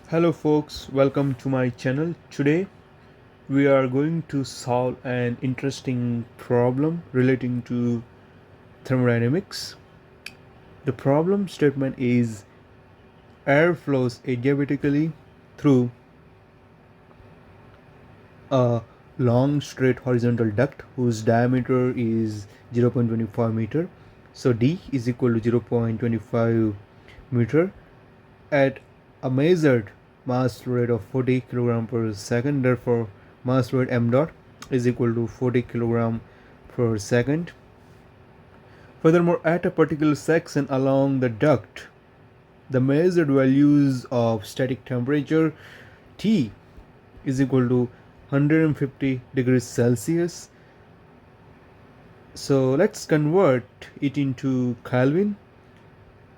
Hello folks, welcome to my channel. Today we are going to solve an interesting problem relating to thermodynamics. The problem statement is air flows adiabatically through a long straight horizontal duct whose diameter is 0.25 meter. So D is equal to 0.25 meter at a measured mass flow rate of 40 kg per second. Therefore, mass flow rate m dot is equal to 40 kg per second. Furthermore, at a particular section along the duct, the measured values of static temperature T is equal to 150 degrees Celsius. So let's convert it into Kelvin.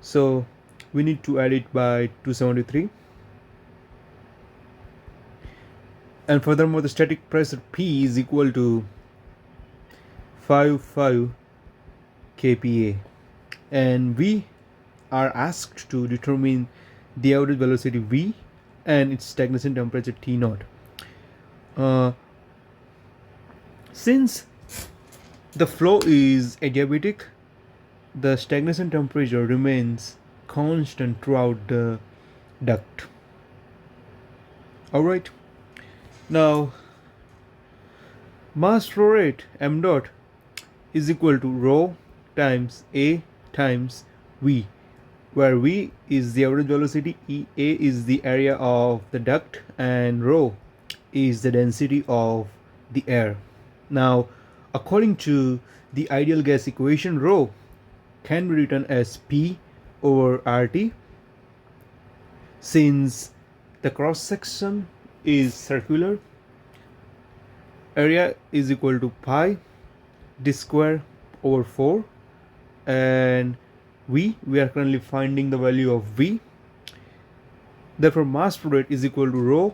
So we need to add it by 273. And furthermore, the static pressure P is equal to 55 kPa, and we are asked to determine the average velocity V and its stagnation temperature T naught. Since the flow is adiabatic, the stagnation temperature remains constant throughout the duct. Alright, now mass flow rate m dot is equal to rho times A times V, where V is the average velocity, A is the area of the duct, and rho is the density of the air. Now, according to the ideal gas equation, rho can be written as P over RT, since the cross section is circular. Area is equal to pi d square over 4, and we are currently finding the value of V. Therefore, mass flow rate is equal to rho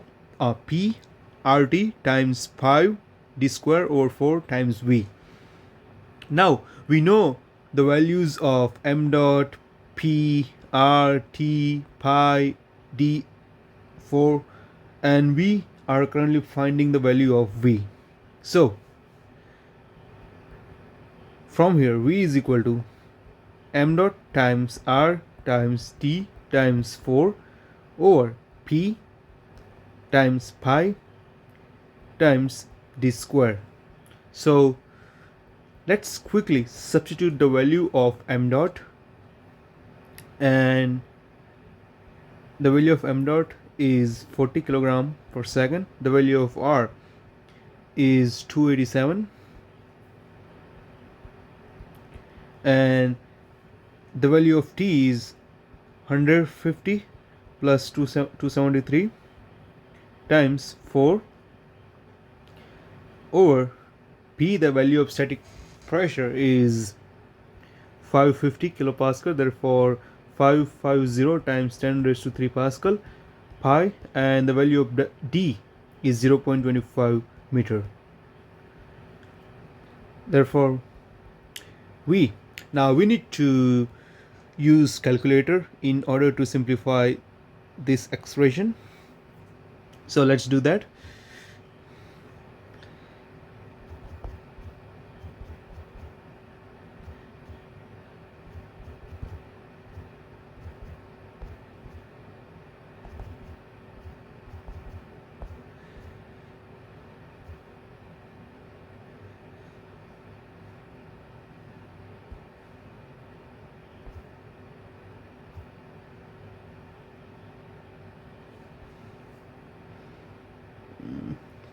P RT times 5 d square over 4 times V. Now we know the values of m dot, P, R, T, pi, d, 4, and we are currently finding the value of V. So from here, V is equal to m dot times R times T times 4 over P times pi times d square. So let's quickly substitute the value of m dot, and the value of m dot is 40 kilogram per second. The value of R is 287, and the value of T is 150 plus 273 times 4 over P. The value of static pressure is 550 kilopascal. Therefore 550 times 10 raised to 3 pascal pi, and the value of D is 0.25 meter. Therefore we need to use calculator in order to simplify this expression. So let's do that.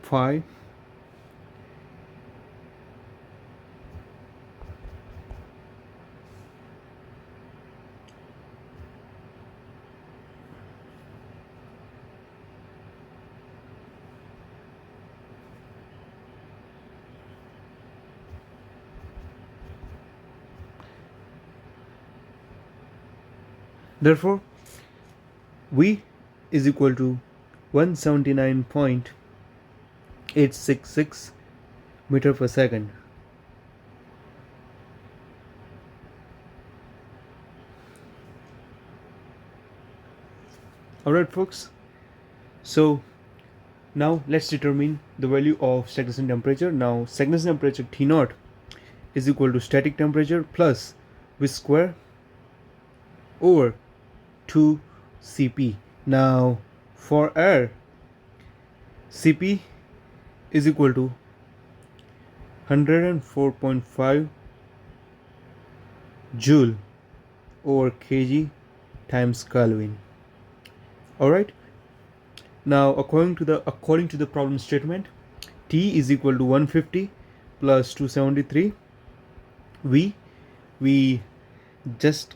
Phi therefore V is equal to 179.866 meter per second. Alright folks, So now let's determine the value of stagnation temperature. Now stagnation temperature T naught is equal to static temperature plus V square over 2 Cp. Now for air, Cp is equal to 104.5 joule over kg times Kelvin. Alright. Now according to the problem statement, T is equal to 150 plus 273. We just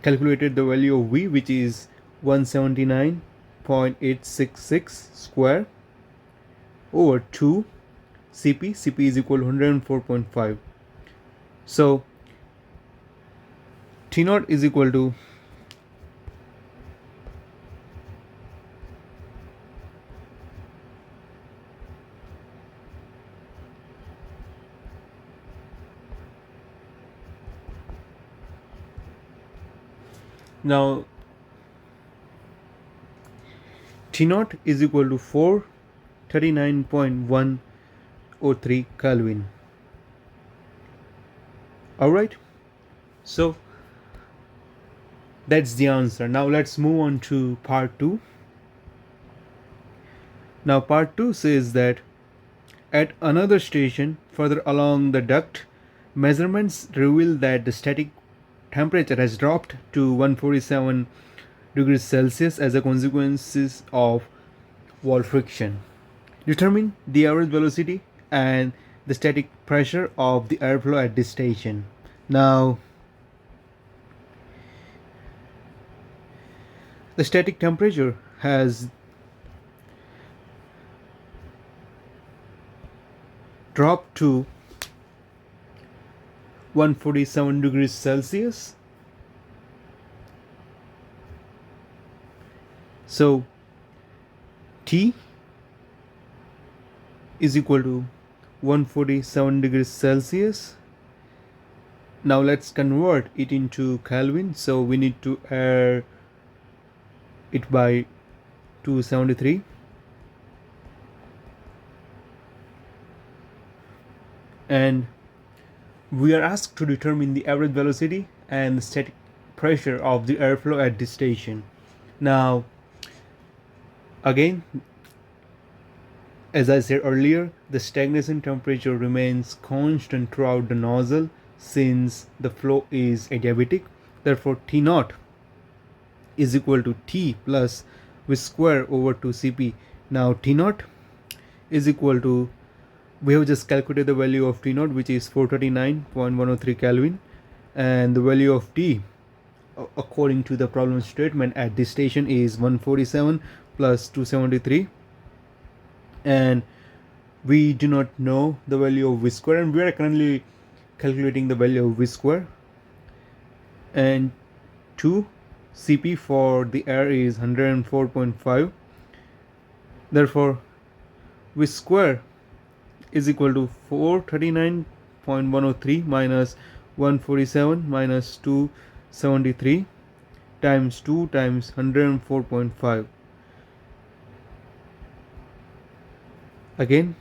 calculated the value of V, which is 179.866 square over 2 Cp. Cp is equal to 104.5. So T naught is equal to now T naught is equal to 439.103 Kelvin. Alright, so that's the answer. Now let's move on to part 2. Now part 2 says that at another station further along the duct, measurements reveal that the static temperature has dropped to 147 degrees Celsius as a consequence of wall friction. Determine the average velocity and the static pressure of the airflow at this station. Now, the static temperature has dropped to 147 degrees Celsius. So T is equal to 147 degrees Celsius. Now let's convert it into Kelvin. So we need to add it by 273. And we are asked to determine the average velocity and the static pressure of the airflow at this station. Now, again, as I said earlier, the stagnation temperature remains constant throughout the nozzle since the flow is adiabatic. Therefore, T naught is equal to T plus V square over 2 Cp. Now, T naught is equal to, we have just calculated the value of T naught, which is 439.103 Kelvin, and the value of T according to the problem statement at this station is 147 plus 273, and we do not know the value of V square, and we are currently calculating the value of V square, and 2 Cp for the air is 104.5. Therefore V square is equal to 439.103 minus 147 minus 273 times 2 times 104.5. Again,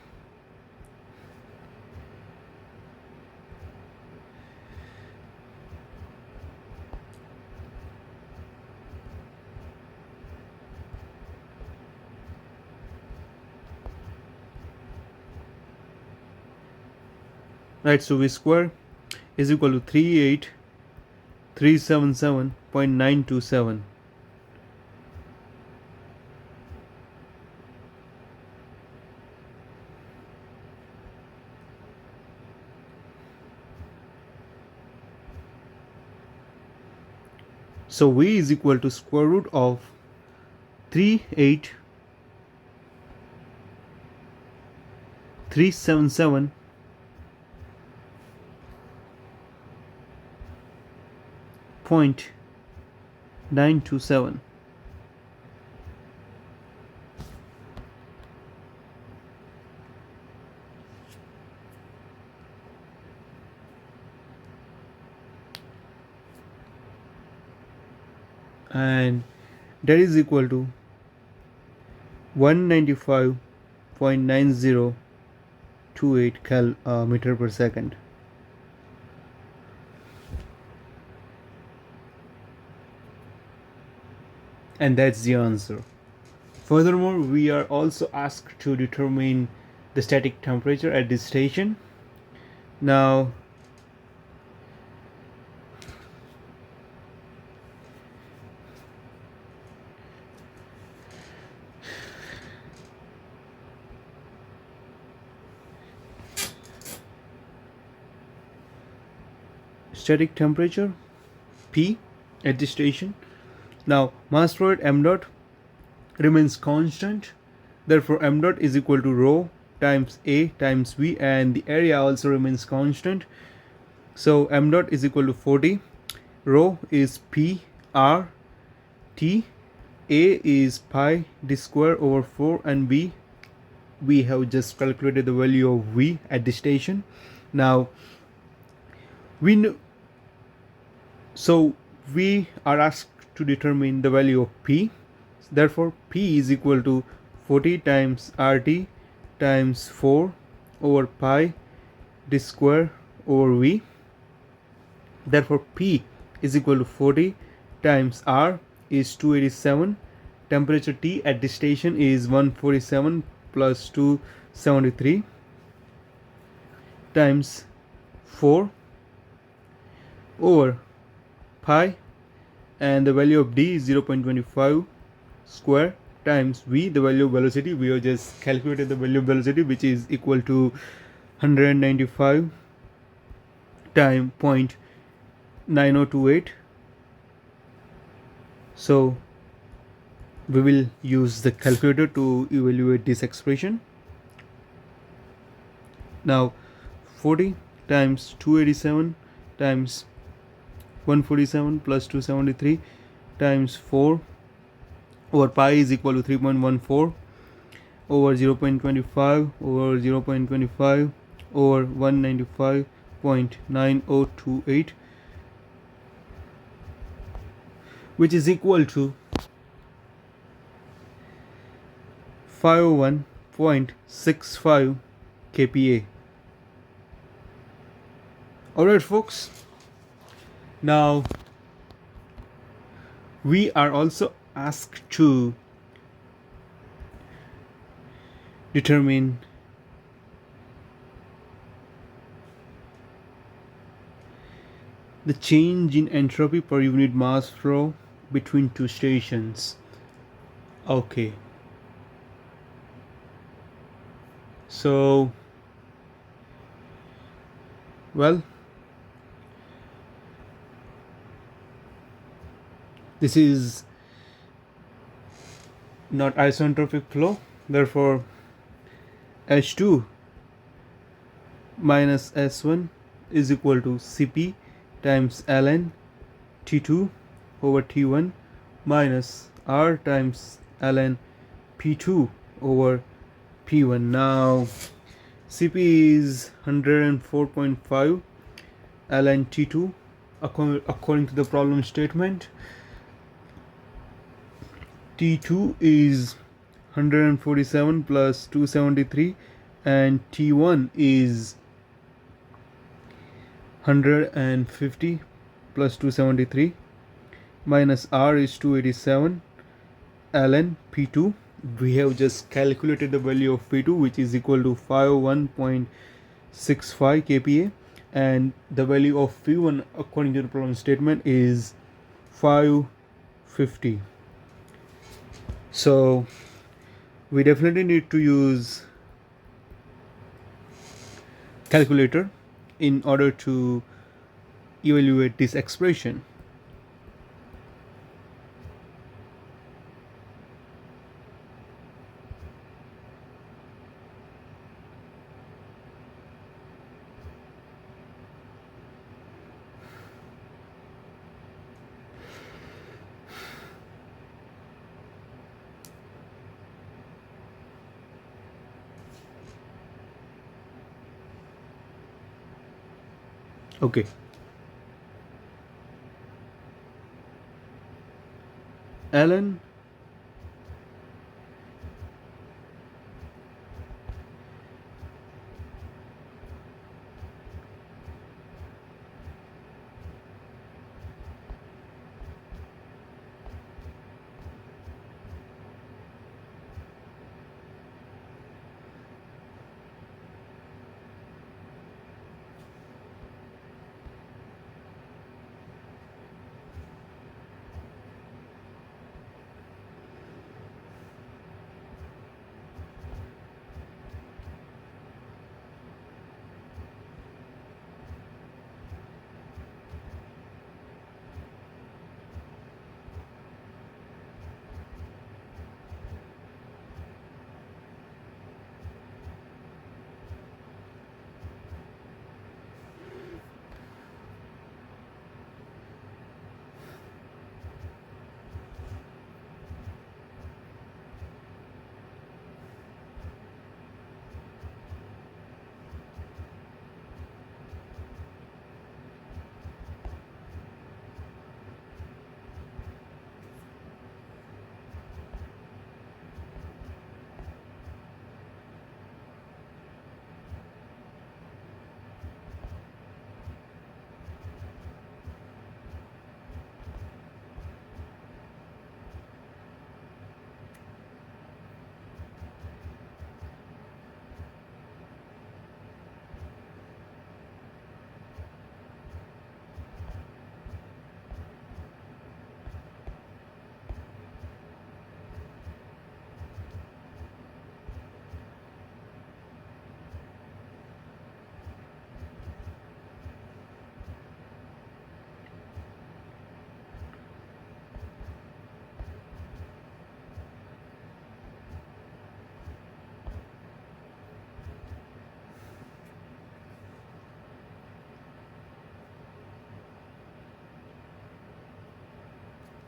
right, so V square is equal to 38377.927. So V is equal to square root of 38377 0.927. And that is equal to 195.9028 meter per second. And that's the answer. Furthermore, we are also asked to determine the static temperature at this station. Now, static temperature P at this station. Now, mass flow rate m dot remains constant. Therefore, m dot is equal to rho times A times V, and the area also remains constant. So, m dot is equal to 40. Rho is P R T. A is pi d square over 4, and B, we have just calculated the value of V at the station. Now, we know, so we are asked to determine the value of P. Therefore, P is equal to 40 times RT times 4 over pi d square over V. Therefore, P is equal to 40 times R is 287. Temperature T at this station is 147 plus 273 times 4 over pi, and the value of D is 0.25 square times V, the value of velocity. We have just calculated the value of velocity, which is equal to 195 times 0.9028. So we will use the calculator to evaluate this expression. Now, 40 times 287 times 147 plus 273 times 4 over pi is equal to 3.14 over 0.25 over 0.25 over 195.9028, which is equal to 501.65 kPa. Alright, folks. Now, we are also asked to determine the change in entropy per unit mass flow between two stations. Okay. So, well, this is not isentropic flow. Therefore, H2 minus S1 is equal to Cp times ln T2 over T1 minus R times ln P2 over P1. Now, Cp is 104.5 ln T2 according to the problem statement. T2 is 147 plus 273, and T1 is 150 plus 273 minus R is 287 ln P2. We have just calculated the value of P2, which is equal to 501.65 kPa, and the value of P1 according to the problem statement is 550. So we definitely need to use calculator in order to evaluate this expression. Okay. ln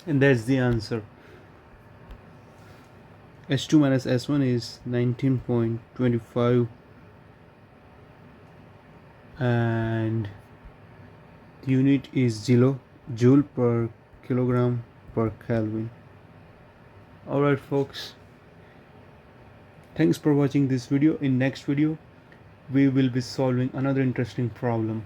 And that's the answer. S2 minus S1 is 19.25, and the unit is joule per kilogram per Kelvin. Alright folks, thanks for watching this video. In next video we will be solving another interesting problem.